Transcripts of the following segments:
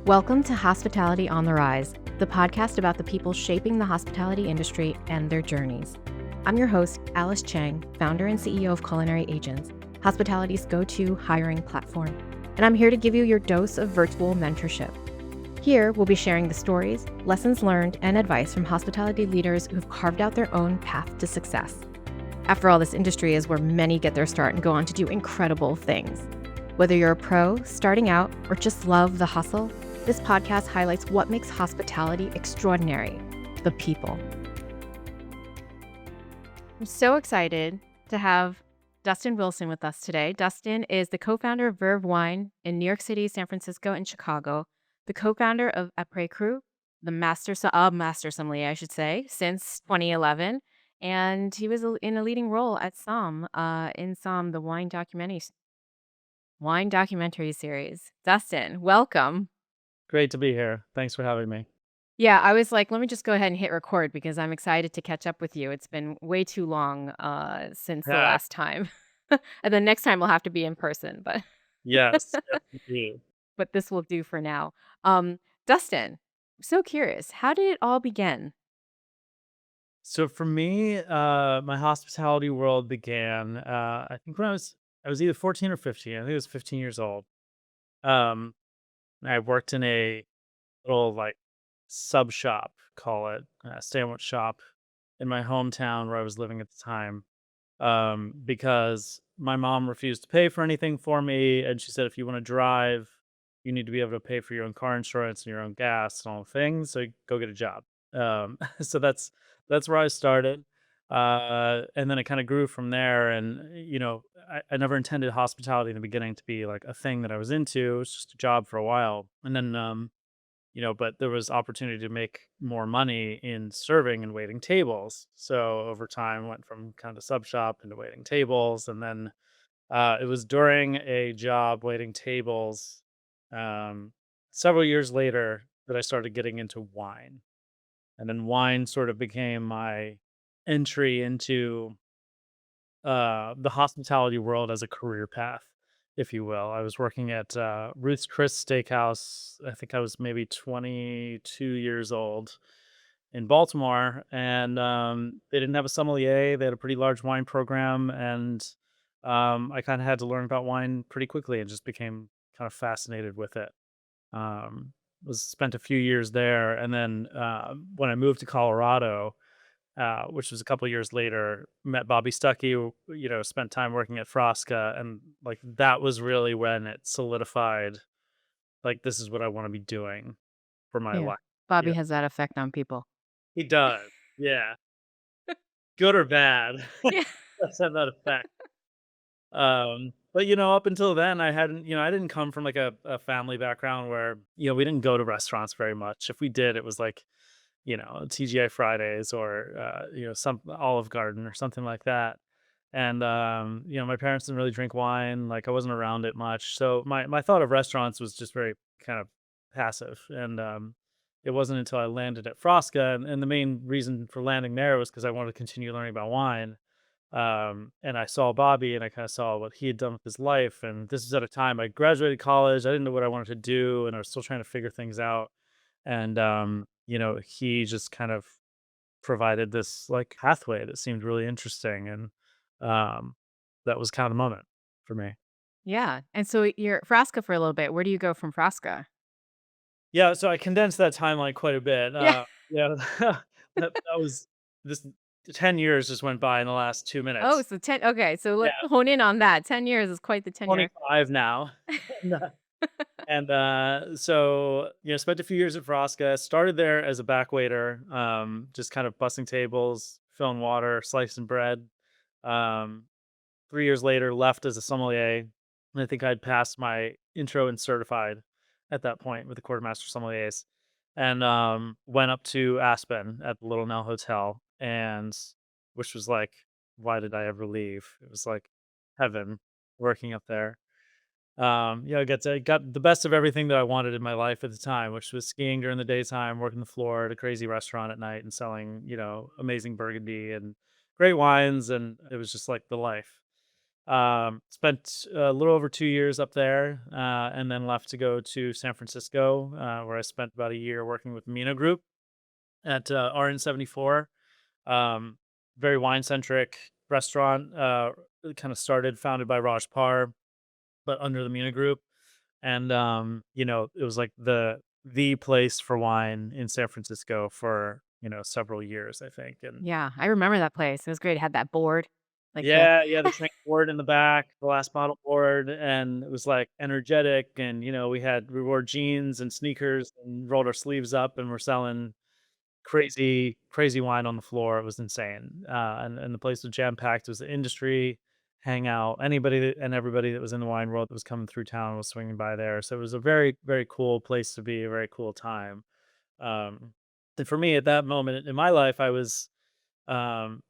Welcome to Hospitality on the Rise, the podcast about the people shaping the hospitality industry and their journeys. I'm your host, Alice Cheng, founder and CEO of Culinary Agents, hospitality's go-to hiring platform. And I'm here to give you your dose of virtual mentorship. Here, we'll be sharing the stories, lessons learned, and advice from hospitality leaders who've carved out their own path to success. After all, this industry is where many get their start and go on to do incredible things. Whether you're a pro, starting out, or just love the hustle, this podcast highlights what makes hospitality extraordinary: the people. I'm so excited to have Dustin Wilson with us today. Dustin is the co-founder of Verve Wine in New York City, San Francisco, and Chicago, the co-founder of Apres Cru, the master sommelier, I should say, since 2011. And he was in a leading role at SOMM, in SOMM, the wine documentary series. Dustin, welcome. Great to be here. Thanks for having me. Yeah, I was like, let me just go ahead and hit record because I'm excited to catch up with you. It's been way too long since the Yeah. last time. And then next time we'll have to be in person, but Yes. Yes, indeed. but this will do for now. Dustin, I'm so curious, how did it all begin? So for me, my hospitality world began. I think when I was either 14 or 15. I think I was 15 years old. Um, I worked in a little like sub shop, call it a sandwich shop, in my hometown where I was living at the time. Because my mom refused to pay for anything for me, and she said, if you want to drive, you need to be able to pay for your own car insurance and your own gas and all the things. So go get a job. So that's where I started, and then it kind of grew from there. And I never intended hospitality in the beginning to be like a thing that I was into. It was just a job for a while, and then but there was opportunity to make more money in serving and waiting tables. So over time, went from kind of sub shop into waiting tables, and then it was during a job waiting tables, um, several years later, that I started getting into wine, and then wine sort of became my entry into the hospitality world as a career path, if you will. I was working at Ruth's Chris Steakhouse. I think I was maybe 22 years old in Baltimore, and they didn't have a sommelier. They had a pretty large wine program, and I kind of had to learn about wine pretty quickly, and just became kind of fascinated with it. Um, was spent a few years there, and then when I moved to Colorado, which was a couple years later, met Bobby Stuckey, spent time working at Frasca, and like that was really when it solidified, like this is what I want to be doing for my Yeah. life. Bobby Yeah, has that effect on people. he does. Yeah, good or bad, Yeah. does have that effect. But up until then, I didn't come from like a family background where we didn't go to restaurants very much. If we did, it was like TGI Fridays or some Olive Garden or something like that. And my parents didn't really drink wine. Like I wasn't around it much, so my thought of restaurants was just very kind of passive. And it wasn't until I landed at Frasca, and the main reason for landing there was because I wanted to continue learning about wine. And I saw Bobby, and I kind of saw what he had done with his life. And this is at a time I graduated college. I didn't know what I wanted to do, and I was still trying to figure things out. And he just kind of provided this like pathway that seemed really interesting, and um, that was kind of the moment for me. Yeah. And so you're at Frasca for a little bit. Where do you go from Frasca? Yeah, so I condensed that timeline quite a bit. Yeah. Yeah, that was this 10 years just went by in the last 2 minutes. Oh, so 10. Okay. So Yeah, let's hone in on that. 10 years is quite the tenure. 25 now. And so spent a few years at Frasca. Started there as a back waiter, just kind of bussing tables, filling water, slicing bread. Um, 3 years later, left as a sommelier, and I think I'd passed my intro and certified at that point with the quartermaster sommeliers, and went up to Aspen at the Little Nell Hotel, and which was like, why did I ever leave? It was like heaven working up there. I got the best of everything that I wanted in my life at the time, which was skiing during the daytime, working the floor at a crazy restaurant at night, and selling amazing Burgundy and great wines, and it was just like the life. Spent a little over 2 years up there, and then left to go to San Francisco, where I spent about a year working with Mina Group at RN74. Um, Very wine centric restaurant. Kind of started founded by Raj Par, but under the Mina Group, and it was like the place for wine in San Francisco for several years, I think. And Yeah, I remember that place. It was great. It had that board, like the yeah, yeah, the train board in the back, the last bottle board, and it was like energetic. And we wore jeans and sneakers and rolled our sleeves up, and we're selling crazy, crazy wine on the floor. It was insane. And the place was jam packed. It was the industry hangout. And everybody that was in the wine world that was coming through town was swinging by there. So it was a very, very cool place to be, a very cool time. Um, and for me at that moment in my life, I was, one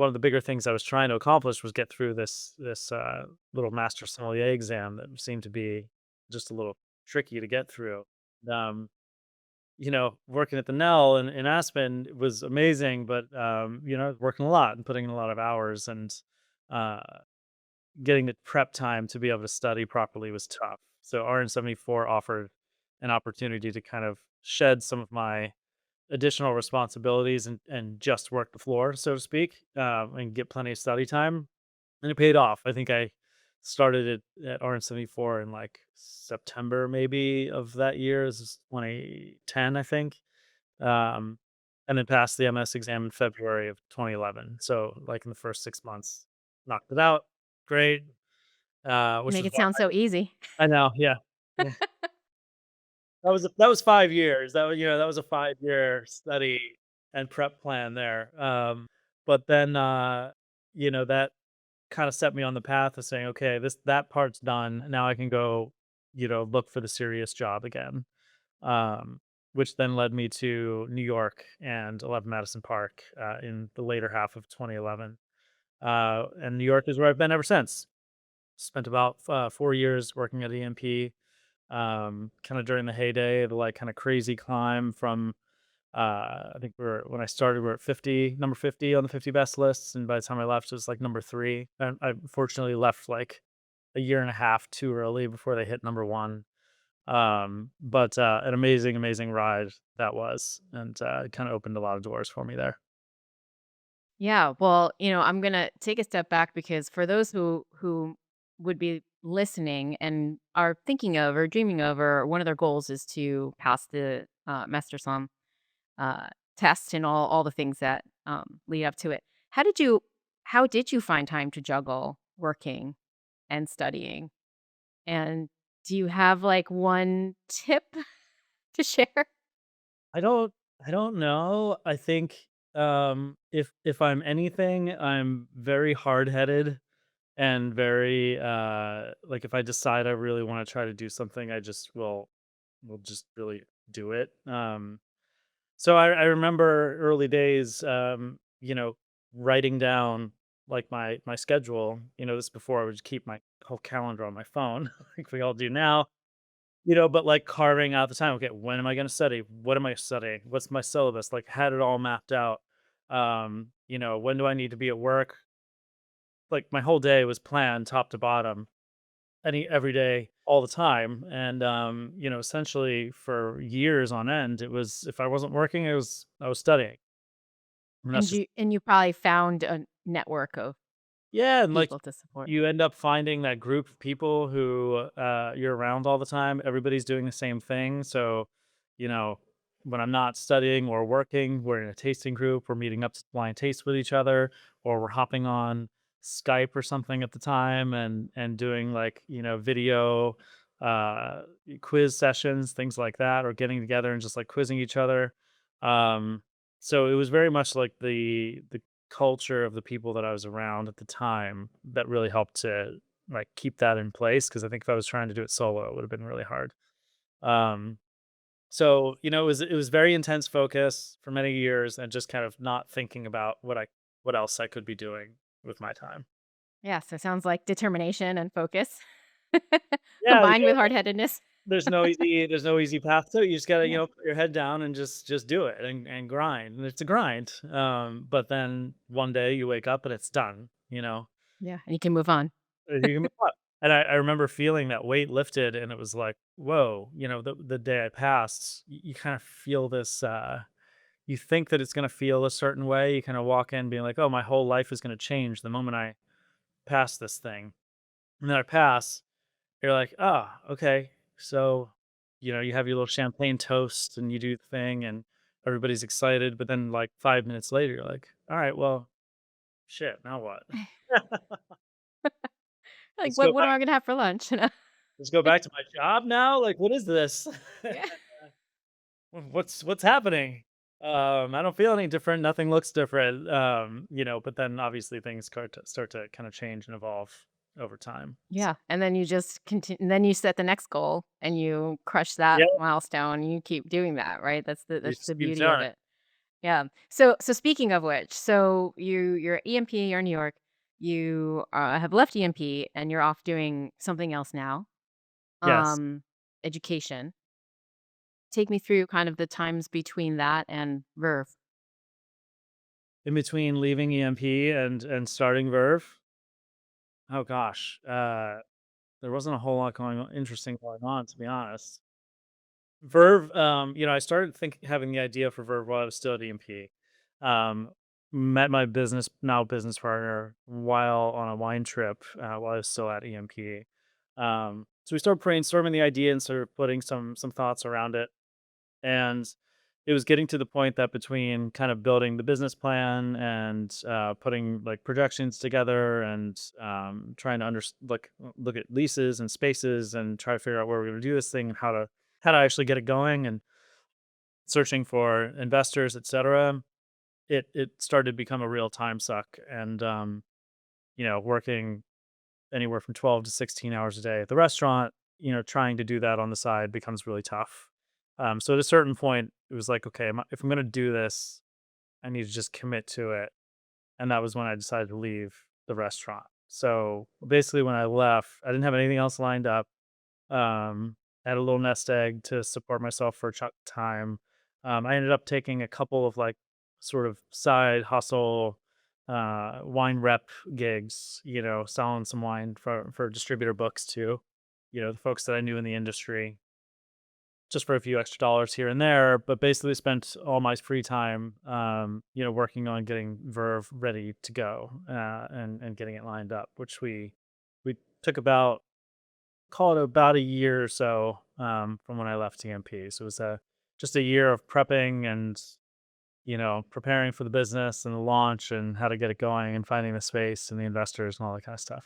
of the bigger things I was trying to accomplish was get through this little master sommelier exam that seemed to be just a little tricky to get through. Um, Working at the Nell in Aspen was amazing, but working a lot and putting in a lot of hours, and uh, getting the prep time to be able to study properly was tough. So RN74 offered an opportunity to kind of shed some of my additional responsibilities and just work the floor, so to speak, and get plenty of study time, and it paid off. I think I started it at RN74 in like September maybe of that year. This is 2010, I think. Um, and then passed the MS exam in February of 2011. So like in the first 6 months, knocked it out. Great. you Which make is it why sound so easy. I know. Yeah. Yeah. That was 5 years. That was a 5 year study and prep plan there. But then that kind of set me on the path of saying, okay, that part's done. Now I can go, look for the serious job again. Um, which then led me to New York and 11 Madison Park in the later half of 2011. And New York is where I've been ever since. Spent about 4 years working at EMP, kind of during the heyday, the like kind of crazy climb from I think when I started, we are at 50, number 50 on the 50 best lists, and by the time I left, it was like number three. And I fortunately left like a year and a half too early before they hit number one. But an amazing, amazing ride that was, and it kind of opened a lot of doors for me there. Yeah, well, I'm gonna take a step back because for those who would be listening and are thinking of or dreaming of, or one of their goals is to pass the Master Som uh, test and all the things that lead up to it. How did you find time to juggle working and studying? And do you have like one tip to share? I don't, I don't know. I think if I'm anything, I'm very hard headed and very like if I decide I really want to try to do something, I just will just really do it. So I remember early days, writing down like my schedule. This before I would just keep my whole calendar on my phone, like we all do now. But like carving out the time. Okay, when am I going to study? What am I studying? What's my syllabus? Like had it all mapped out. When do I need to be at work? Like my whole day was planned top to bottom, every day, all the time. And essentially for years on end, it was if I wasn't working, I was studying. And that's And just you probably found a network of yeah, and like people to support. you end up finding that group of people who you're around all the time. Everybody's doing the same thing. So, you know, when I'm not studying or working, we're in a tasting group, we're meeting up to blind taste with each other, or we're hopping on Skype or something at the time and doing like, video uh quiz sessions, things like that, or getting together and just like quizzing each other. Um so it was very much like the culture of the people that I was around at the time that really helped to like keep that in place, because I think if I was trying to do it solo, it would have been really hard. Um, so it was very intense focus for many years, and just kind of not thinking about what else I could be doing with my time. Yeah, so it sounds like determination and focus Yeah, combined with hard-headedness. there's no easy path to it. You just gotta Yeah. put your head down and just do it and grind. And it's a grind. But then one day you wake up and it's done. Yeah, and you can move on. You can move up. And I remember feeling that weight lifted, and it was like, whoa, the day I passed, you kind of feel this, you think that it's going to feel a certain way. You kind of walk in being like, oh, my whole life is going to change the moment I pass this thing. And then I pass, you're like, "Ah, okay." So, you have your little champagne toast and you do the thing and everybody's excited, but then like 5 minutes later, you're like, "All right, well, shit, now what?" Like, Let's what go what am back I gonna have for lunch? let's go back to my job now? Like, what is this? Yeah. What's happening? I don't feel any different. Nothing looks different. But then obviously things start to kind of change and evolve over time. So, Yeah, and then you just continue. And then you set the next goal and you crush that yeah, milestone, and you keep doing that, right? you That's just the keep beauty doing of it. it. Yeah. So speaking of which, so you're EMP, you're in New York, you, have left EMP and you're off doing something else now, Yes. um, education. Take me through kind of the times between that and Verve. In between leaving EMP and starting Verve, oh gosh, there wasn't a whole lot interesting going on, to be honest. Verve, I started having the idea for Verve while I was still at EMP. Um, Met my business partner while on a wine trip while I was still at EMP. So we started brainstorming the idea and sort of putting some thoughts around it. And it was getting to the point that between kind of building the business plan and putting like projections together and trying to look at leases and spaces and try to figure out where we're going to do this thing and how to actually get it going and searching for investors, etc. It started to become a real time suck and working anywhere from 12 to 16 hours a day at the restaurant, trying to do that on the side becomes really tough. So at a certain point, it was like, okay, if I'm going to do this, I need to just commit to it. And that was when I decided to leave the restaurant. So basically, when I left, I didn't have anything else lined up. I had a little nest egg to support myself for a time. I ended up taking a couple of like sort of side hustle wine rep gigs, selling some wine for distributor books too. The folks that I knew in the industry, just for a few extra dollars here and there, but basically spent all my free time, working on getting Verve ready to go and getting it lined up, which we took about call it about a year or so from when I left TMP. So it was just a year of prepping and preparing for the business and the launch and how to get it going and finding the space and the investors and all that kind of stuff.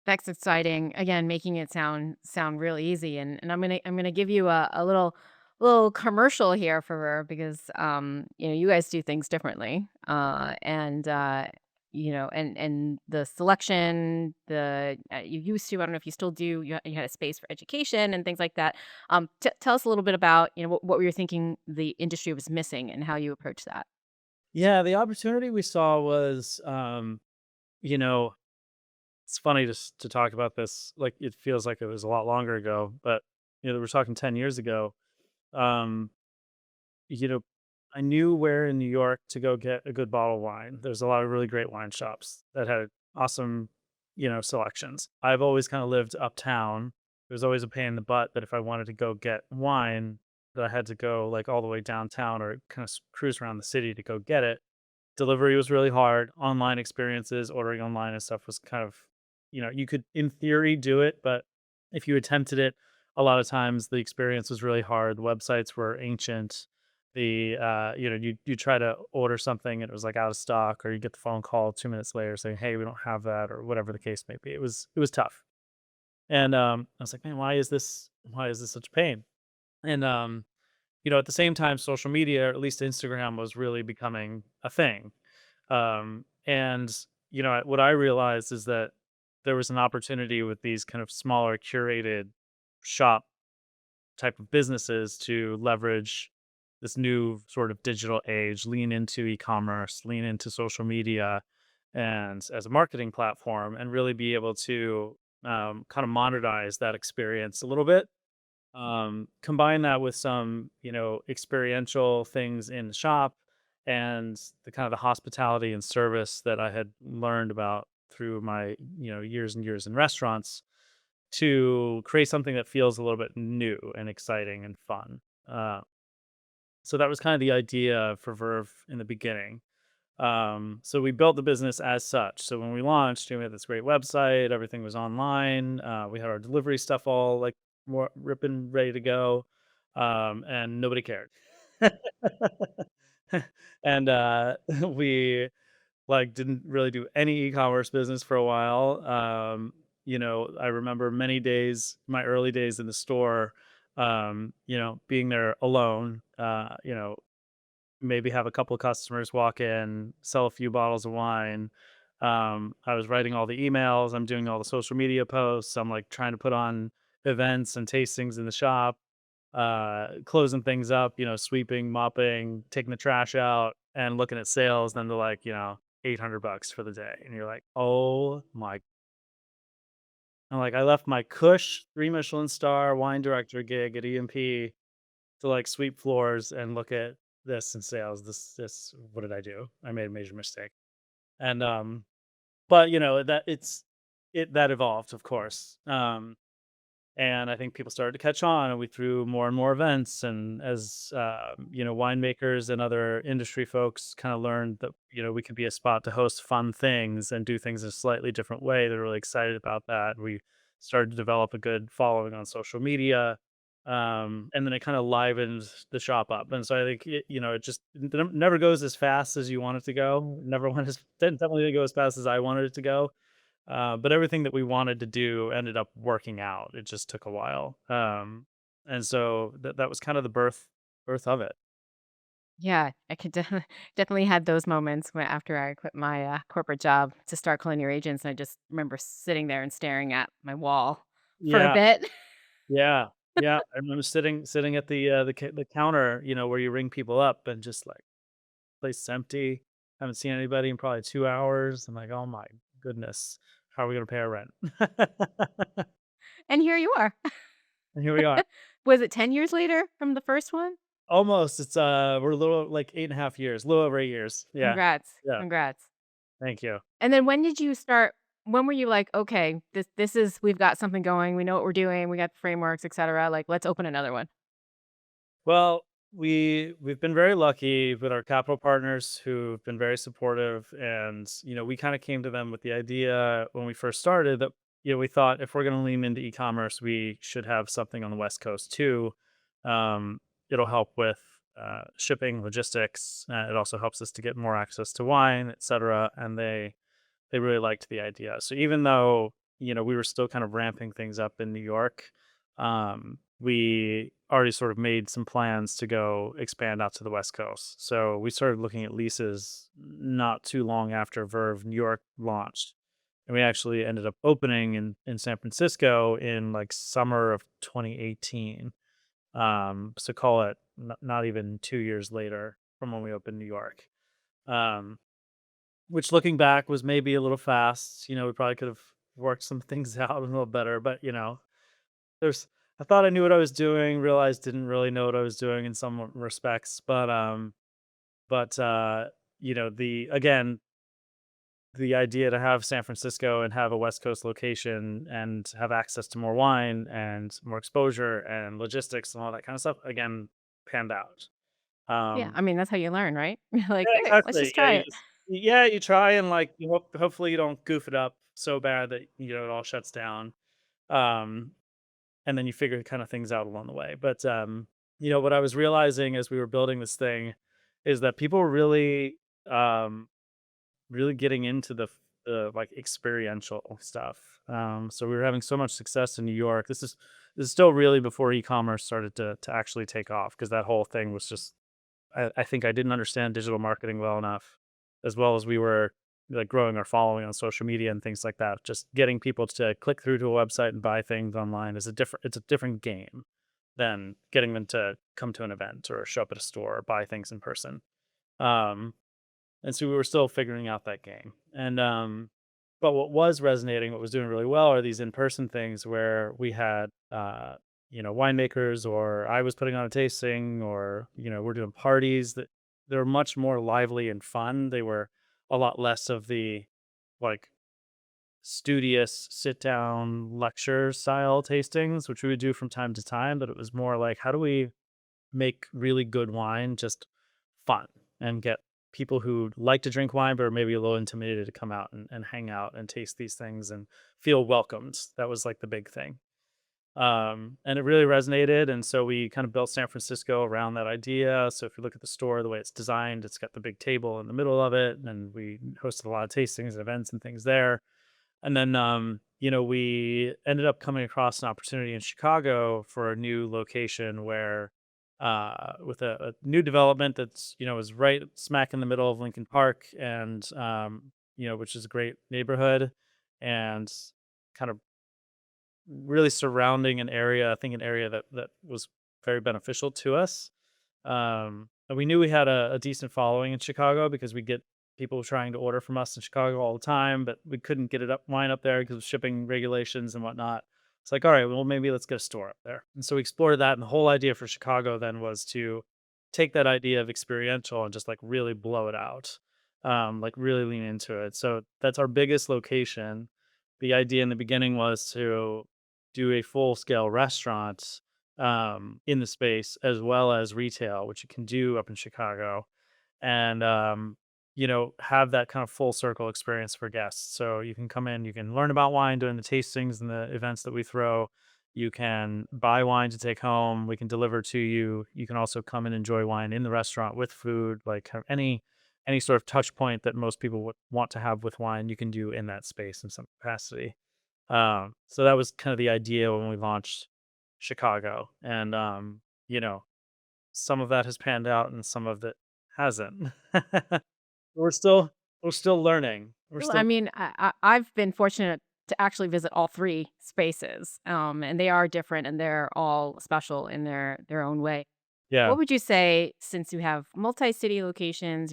That's exciting. Again, making it sound real easy, and I'm gonna give you a little commercial here for her because you guys do things differently, and and the selection you used to, I don't know if you still do, you had a space for education and things like that. Tell us a little bit about what we were thinking the industry was missing and how you approach that. Yeah, the opportunity we saw was, you know, it's funny to talk about this. Like it feels like it was a lot longer ago, but we're talking 10 years ago. Um, you know, I knew where in New York to go get a good bottle of wine. There's a lot of really great wine shops that had awesome, selections. I've always kind of lived uptown. It was always a pain in the butt that if I wanted to go get wine, that I had to go like all the way downtown or kind of cruise around the city to go get it. Delivery was really hard. Online experiences, ordering online and stuff was kind of, you could in theory do it, but if you attempted it, a lot of times the experience was really hard. The websites were ancient. You try to order something and it was like out of stock, or you get the phone call 2 minutes later saying, "Hey, we don't have that," or whatever the case may be. It was tough, and I was like, "Man, why is this such a pain?" And at the same time, social media, or at least Instagram, was really becoming a thing. And what I realized is that there was an opportunity with these kind of smaller curated shop type of businesses to leverage this new sort of digital age, lean into e-commerce, lean into social media, and as a marketing platform, and really be able to kind of monetize that experience a little bit. Combine that with some, experiential things in the shop and the kind of the hospitality and service that I had learned about through my, years and years in restaurants to create something that feels a little bit new and exciting and fun. Uh, so that was kind of the idea for Verve in the beginning. So we built the business as such. So when we launched, we had this great website, everything was online. We had our delivery stuff all like more ripping ready to go. And nobody cared. And we like didn't really do any e-commerce business for a while. I remember many days, my early days in the store, being there alone, maybe have a couple of customers walk in, sell a few bottles of wine. I was writing all the emails, I'm doing all the social media posts, I'm like trying to put on events and tastings in the shop, closing things up, sweeping, mopping, taking the trash out, and looking at sales. Then they're like, $800 for the day, and you're like, oh my. I'm like, I left my cush 3 Michelin star wine director gig at EMP to like sweep floors and look at this in sales. This what did I do? I made a major mistake. And but that that evolved, of course. And I think people started to catch on, and we threw more and more events. And as winemakers and other industry folks kind of learned that we could be a spot to host fun things and do things in a slightly different way, they're really excited about that. We started to develop a good following on social media, and then it kind of livened the shop up. And so I think it just never goes as fast as you want it to go. Never went as didn't definitely go as fast as I wanted it to go, but everything that we wanted to do ended up working out. It just took a while. And so that was kind of the birth of it. Yeah, I could definitely had those moments when after I quit my corporate job to start Culinary Agents, and I just remember sitting there and staring at my wall for a Yeah, bit. yeah, yeah. I remember sitting at the counter, where you ring people up, and just like place is empty. Haven't seen anybody in probably 2 hours. I'm like, oh my goodness, how are we gonna pay our rent? And here you are. And here we are. Was it 10 years later from the first one? Almost. It's we're a little like 8.5 years, a little over 8 years. Yeah. Congrats, Yeah. congrats. Thank you. And then when were you like, "Okay, this is we've got something going, we know what we're doing, we got the frameworks, etcetera, like, let's open another one." Well, we've been very lucky with our capital partners who've been very supportive, and we kind of came to them with the idea when we first started that we thought if we're going to lean into e-commerce, we should have something on the West Coast too. Um, it'll help with shipping, logistics. It also helps us to get more access to wine, etc. And they really liked the idea. So even though, we were still kind of ramping things up in New York, we already sort of made some plans to go expand out to the West Coast. So we started looking at leases not too long after Verve New York launched. And we actually ended up opening in San Francisco in like summer of 2018. So call it not even 2 years later from when we opened New York. Um, which looking back was maybe a little fast. We probably could have worked some things out a little better, but there's I thought I knew what I was doing, realized didn't really know what I was doing in some respects, but the again, the idea to have San Francisco and have a West Coast location and have access to more wine and more exposure and logistics and all that kind of stuff again panned out. Yeah, Um I mean, that's how you learn, right? You're like, Yeah, "Okay, let's exactly. just try it." You try and like hopefully you don't goof it up so bad that it all shuts down. Um, and then you figure kind of things out along the way. But what I was realizing as we were building this thing is that people were um really getting into the like experiential stuff. So we were having so much success in New York. This is still really before e-commerce started to actually take off because that whole thing was just I think I didn't understand digital marketing well enough, as well as we were like growing our following on social media and things like that. Just getting people to click through to a website and buy things online is it's a different game than getting them to come to an event or show up at a store or buy things in person. Um, and so we were still figuring out that game. And but what was resonating, what was doing really well are these in-person things where we had winemakers or I was putting on a tasting or we're doing parties that they're much more lively and fun. They were a lot less of the like studious sit down lecture style tastings, which we would do from time to time, but it was more like, how do we make really good wine just fun and get people who like to drink wine but are maybe a little intimidated to come out and hang out and taste these things and feel welcomed. That was like the big thing. And it really resonated. And so we kind of built San Francisco around that idea. So if you look at the store, the way it's designed, it's got the big table in the middle of it. And we hosted a lot of tastings and events and things there. And then, we ended up coming across an opportunity in Chicago for a new location where, with a new development that's, is right smack in the middle of Lincoln Park and, which is a great neighborhood and kind of really surrounding an area, I think an area that was very beneficial to us. And we knew we had a decent following in Chicago because we get people trying to order from us in Chicago all the time, but we couldn't get wine up there because of shipping regulations and whatnot. It's like, all right, well, maybe let's get a store up there. And so we explored that. And the whole idea for Chicago then was to take that idea of experiential and just like really blow it out, like really lean into it. So that's our biggest location. The idea in the beginning was to do a full scale restaurant in the space as well as retail, which you can do up in Chicago, and have that kind of full circle experience for guests. So you can come in, you can learn about wine during the tastings and the events that we throw. You can buy wine to take home. We can deliver to you. You can also come and enjoy wine in the restaurant with food, like kind of any sort of touch point that most people would want to have with wine, you can do in that space in some capacity. So that was kind of the idea when we launched Chicago, and you know, some of that has panned out and some of it hasn't. we're still we're still learning. We're Well, I still mean, I've been fortunate to actually visit all 3 spaces, and they are different, and they're all special in their own way. yeah. What would you say, since you have multi-city locations,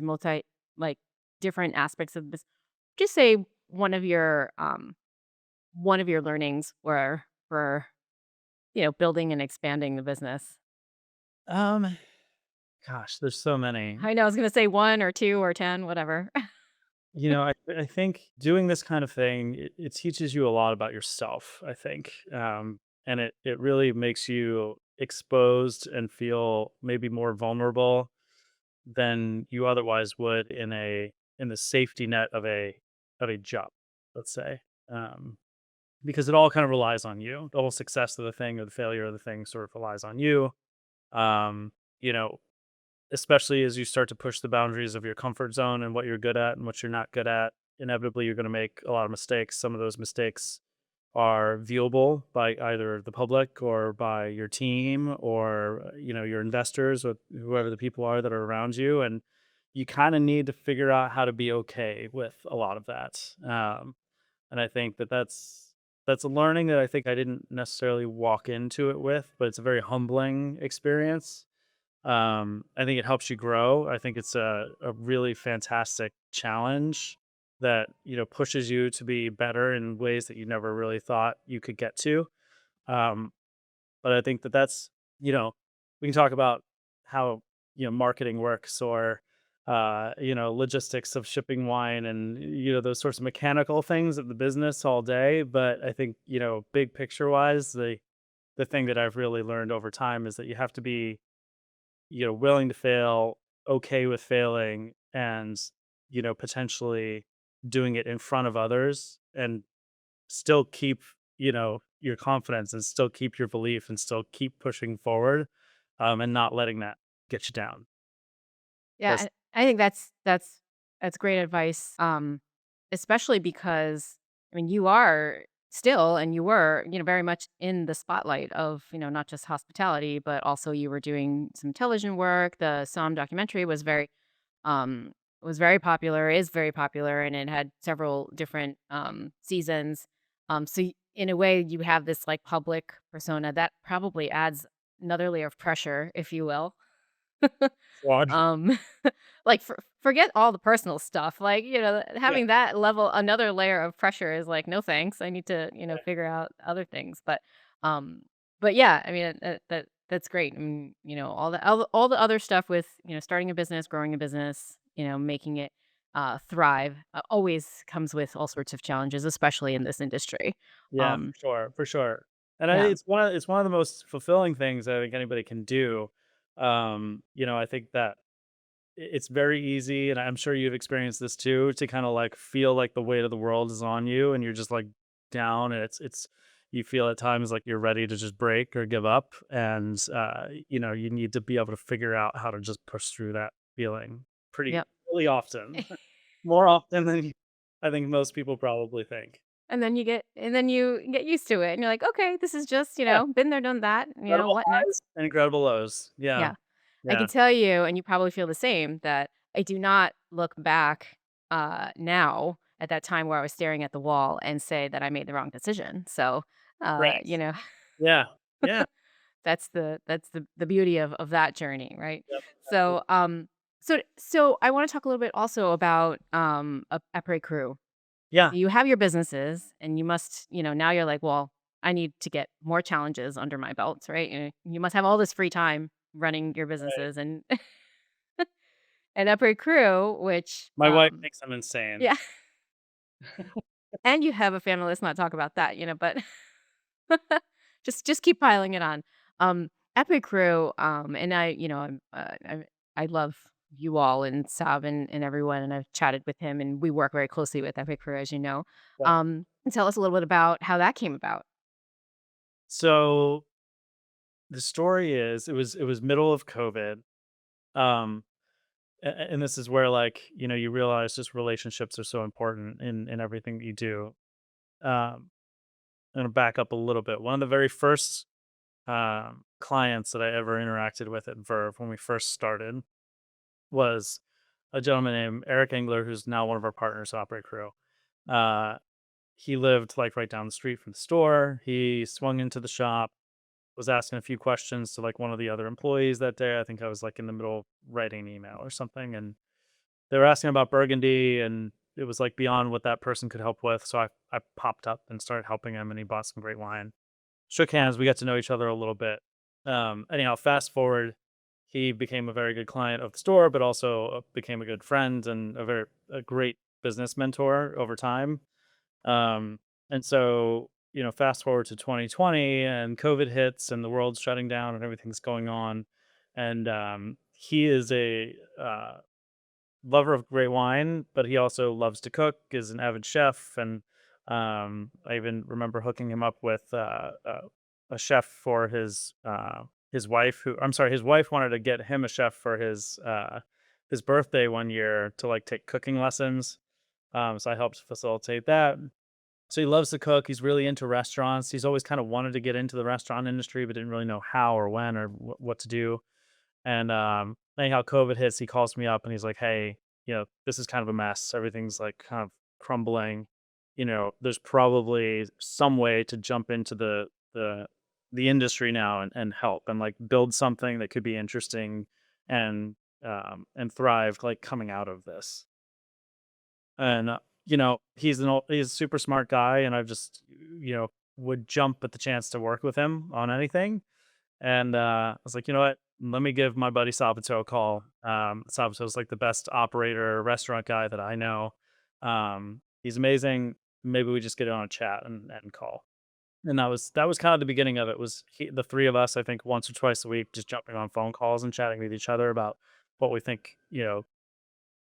like, different aspects of this, just say one of your learnings were for, building and expanding the business? Um Gosh, there's so many. I know I was gonna say 1 or 2 or 10, whatever. I think doing this kind of thing, it teaches you a lot about yourself, I think. And it really makes you exposed and feel maybe more vulnerable than you otherwise would in the safety net of a job, let's say. Because it all kind of relies on you. The whole success of the thing or the failure of the thing sort of relies on you. Um, you know, Especially as you start to push the boundaries of your comfort zone and what you're good at and what you're not good at, inevitably you're going to make a lot of mistakes. Some of those mistakes are viewable by either the public or by your team or your investors or whoever the people are that are around you, and you kind of need to figure out how to be okay with a lot of that. And I think that's a learning that I think I didn't necessarily walk into it with, but it's a very humbling experience. I think it helps you grow. I think it's a really fantastic challenge that, pushes you to be better in ways that you never really thought you could get to. Um, but I think that's, you know, we can talk about how, marketing works or, logistics of shipping wine and, those sorts of mechanical things of the business all day. But I think, big picture wise, the thing that I've really learned over time is that you have to be willing to fail, okay with failing, and, potentially doing it in front of others and still keep, your confidence and still keep your belief and still keep pushing forward, and not letting that get you down. Yeah, That's I think that's great advice, especially because, I mean, you are still and you were, very much in the spotlight of, not just hospitality, but also you were doing some television work. The SOMM documentary was very popular, is very popular, and it had several different, seasons. In a way, you have this, like, public persona that probably adds another layer of pressure, if you will. flawed. Um, like, forget all the personal stuff, like, Yeah. having that level another layer of pressure is like, "No, thanks, I need to, figure out other things," um but yeah, I mean, that's great. I mean, all the other stuff with, starting a business, growing a business, making it, thrive always comes with all sorts of challenges, especially in this industry. Yeah, Um, for sure. And yeah, it's one of the most fulfilling things I think anybody can do. I think that it's very easy, and I'm sure you've experienced this too, to kind of like feel like the weight of the world is on you, and you're just like down, and it's you feel at times like you're ready to just break or give up, and you need to be able to figure out how to just push through that feeling pretty yep. really often, more often than I think most people probably think. And then you get used to it, and you're like, okay, this is just Yeah, been there, done that. incredible What highs next? and incredible lows. Yeah, Yeah. I can yeah, tell you, and you probably feel the same, that I do not look back now at that time where I was staring at the wall and say that I made the wrong decision. So, right. you know, Yeah, yeah. that's the beauty of that journey, right? Yep, So, absolutely. so I want to talk a little bit also about Apres Cru. Yeah, You have your businesses, and you must, now you're like, well, I need to get more challenges under my belts, right? You must have all this free time running your right. businesses and Upper Crew, which, My wife thinks I'm insane. yeah, and you have a family. Let's not talk about that, but just keep piling it on. Epic Crew, and I love you all and Sav and everyone, and I've chatted with him, and we work very closely with Epic Crew, as you know. Yeah. Tell us a little bit about how that came about. So the story is it was middle of COVID. Um and this is where like, you realize just relationships are so important in everything that you do. I'm gonna back up a little bit. One of the very first clients that I ever interacted with at Verve when we first started was a gentleman named Eric Engler, who's now one of our partners at Opera Crew. Uh he lived like right down the street from the store. He swung into the shop, was asking a few questions to like one of the other employees that day. I think I was like in the middle of writing an email or something, and they were asking about Burgundy, and it was like beyond what that person could help with. So I popped up and started helping him, and he bought some great wine. Shook hands. We got to know each other a little bit. Anyhow, fast forward, he became a very good client of the store, but also became a good friend and a great business mentor over time. Um, and so, fast forward to 2020 and COVID hits and the world's shutting down and everything's going on. And he is a lover of great wine, but he also loves to cook, is an avid chef. And I even remember hooking him up with a chef for his wife, who I'm sorry, his wife wanted to get him a chef for his birthday one year to like take cooking lessons. So I helped facilitate that. So he loves to cook. He's really into restaurants. He's always kind of wanted to get into the restaurant industry, but didn't really know how or when or what to do. And anyhow, COVID hits. He calls me up and he's like, "Hey, this is kind of a mess. Everything's like kind of crumbling. There's probably some way to jump into the industry now and help and like build something that could be interesting and thrive like coming out of this." And, he's a super smart guy, and I've just, would jump at the chance to work with him on anything. And I was like, you know what? Let me give my buddy Sabato a call. Sabato's like the best operator, restaurant guy that I know. He's amazing. Maybe we just get on a chat and call. And that was kind of the beginning of it. Was the three of us, I think, once or twice a week, just jumping on phone calls and chatting with each other about what we think,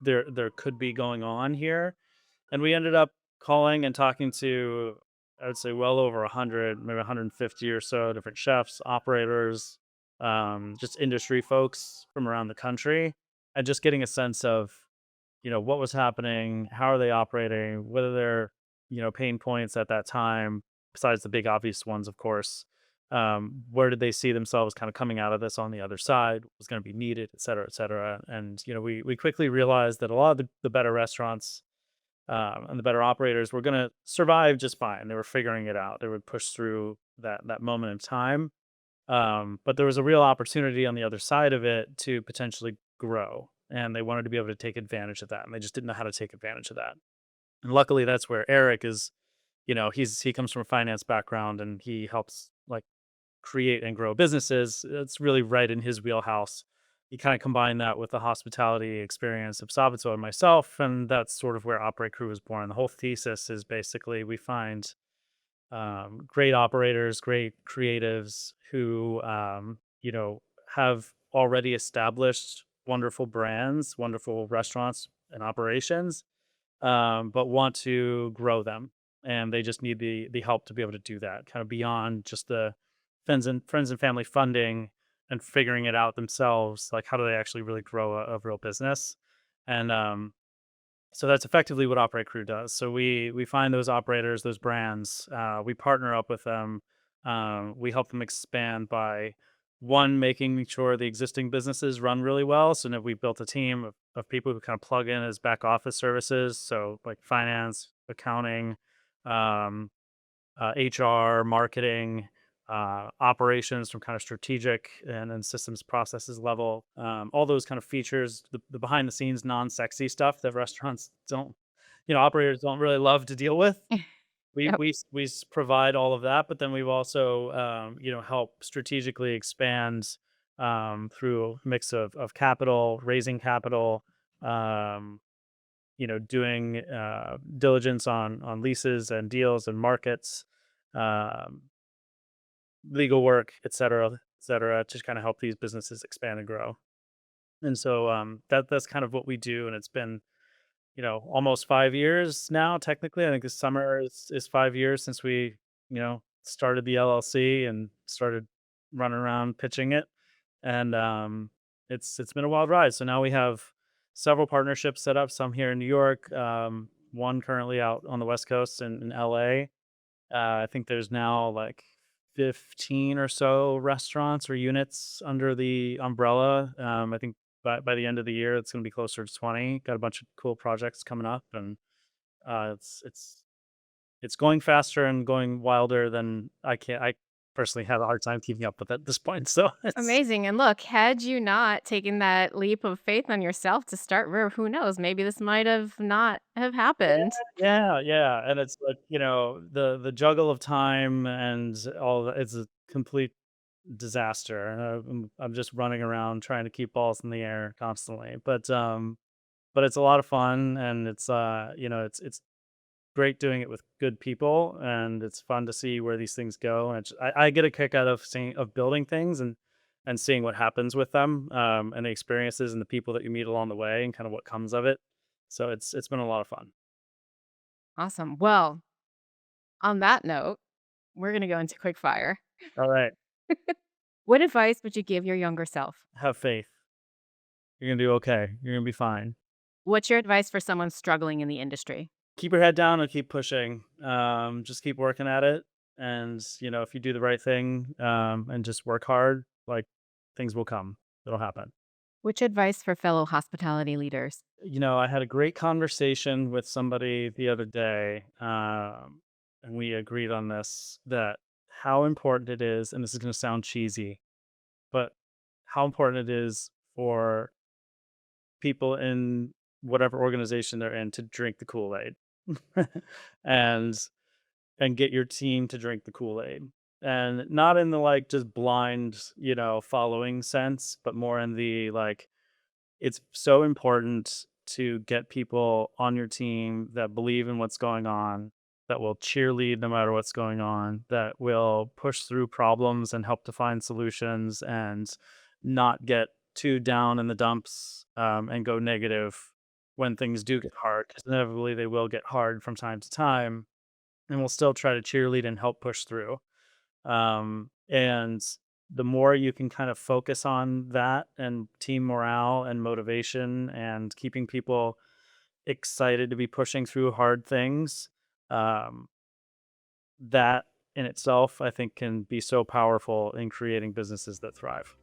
there could be going on here. And we ended up calling and talking to, I would say, well over 100, maybe 150 or so different chefs, operators, just industry folks from around the country, and just getting a sense of, what was happening, how are they operating, what are their, pain points at that time, besides the big obvious ones, of course. Where did they see themselves kind of coming out of this on the other side, what was going to be needed, et cetera, et cetera. And, we quickly realized that a lot of the better restaurants and the better operators were going to survive just fine. They were figuring it out. They would push through that moment in time. But there was a real opportunity on the other side of it to potentially grow, and they wanted to be able to take advantage of that, and they just didn't know how to take advantage of that. And luckily, that's where Eric is. He comes from a finance background, and he helps like create and grow businesses. It's really right in his wheelhouse. you kind of combine that with the hospitality experience of Sabato and myself, and that's sort of where Apres Cru was born. The whole thesis is basically we find great operators, great creatives who, have already established wonderful brands, wonderful restaurants and operations, but want to grow them, and they just need the help to be able to do that, kind of beyond just the friends and family funding and figuring it out themselves. Like, how do they actually really grow a real business? And so that's effectively what Opera Crew does. So we find those operators, those brands, we partner up with them. We help them expand by one, making sure the existing businesses run really well. So now we've built a team of people who kind of plug in as back office services. So like finance, accounting, um, HR, marketing, operations from kind of strategic and then systems processes level. All those kind of features, the behind the scenes, non sexy stuff that restaurants don't, operators don't really love to deal with. We Yep. we s- we s- provide all of that, but then we've also help strategically expand through a mix of capital, raising capital, um, doing diligence on leases and deals and markets, um, legal work, et cetera, to kind of help these businesses expand and grow. And so that's kind of what we do, and it's been almost 5 years now. Technically, I think this summer is 5 years since we started the LLC and started running around pitching it, and it's been a wild ride. So now we have several partnerships set up, some here in New York, one currently out on the West Coast in LA. I think there's now like 15 or so restaurants or units under the umbrella. I think by the end of the year, it's going to be closer to 20. Got a bunch of cool projects coming up, and it's going faster and going wilder than I personally have a hard time keeping up with at this point. So it's Amazing. And look, had you not taken that leap of faith on yourself to start Verve, who knows? Maybe this might have not have happened. yeah, and it's like the juggle of time and all that. It's a complete disaster. I'm just running around trying to keep balls in the air constantly. But it's a lot of fun, and it's great doing it with good people, and it's fun to see where these things go. And I get a kick out of building things and seeing what happens with them, and the experiences and the people that you meet along the way and kind of what comes of it. So it's been a lot of fun. Awesome. Well, on that note, we're going to go into quick fire. All right, What advice would you give your younger self? have faith. You're gonna do okay. You're gonna be fine. What's your advice for someone struggling in the industry? Keep your head down and keep pushing. Just keep working at it. And, if you do the right thing, and just work hard, like things will come. It'll happen. Which advice for fellow hospitality leaders? I had a great conversation with somebody the other day, and we agreed on this, that how important it is, and this is going to sound cheesy, but how important it is for people in whatever organization they're in to drink the Kool-Aid. and and get your team to drink the Kool-Aid. And not in the like just blind, following sense, but more in the like it's so important to get people on your team that believe in what's going on, that will cheerlead no matter what's going on, that will push through problems and help to find solutions and not get too down in the dumps, and go negative when things do get hard, because inevitably they will get hard from time to time, and we'll still try to cheerlead and help push through. And the more you can kind of focus on that and team morale and motivation and keeping people excited to be pushing through hard things, um, that in itself, I think, can be so powerful in creating businesses that thrive.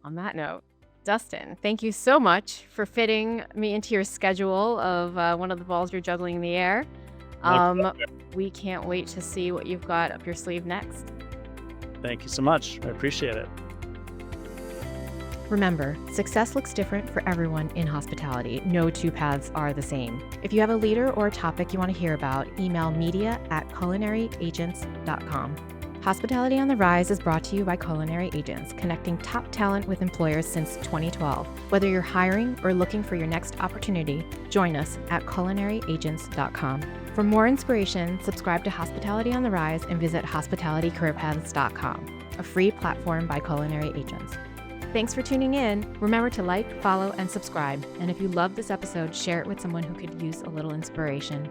On that note, Dustin, thank you so much for fitting me into your schedule of one of the balls you're juggling in the air. My Um, pleasure. we can't wait to see what you've got up your sleeve next. Thank you so much. I appreciate it. Remember, success looks different for everyone in hospitality. No two paths are the same. If you have a leader or a topic you want to hear about, email media@culinaryagents.com. Hospitality on the Rise is brought to you by Culinary Agents, connecting top talent with employers since 2012. Whether you're hiring or looking for your next opportunity, join us at culinaryagents.com. For more inspiration, subscribe to Hospitality on the Rise and visit hospitalitycareerpaths.com, a free platform by Culinary Agents. Thanks for tuning in. Remember to like, follow, and subscribe. And if you love this episode, share it with someone who could use a little inspiration.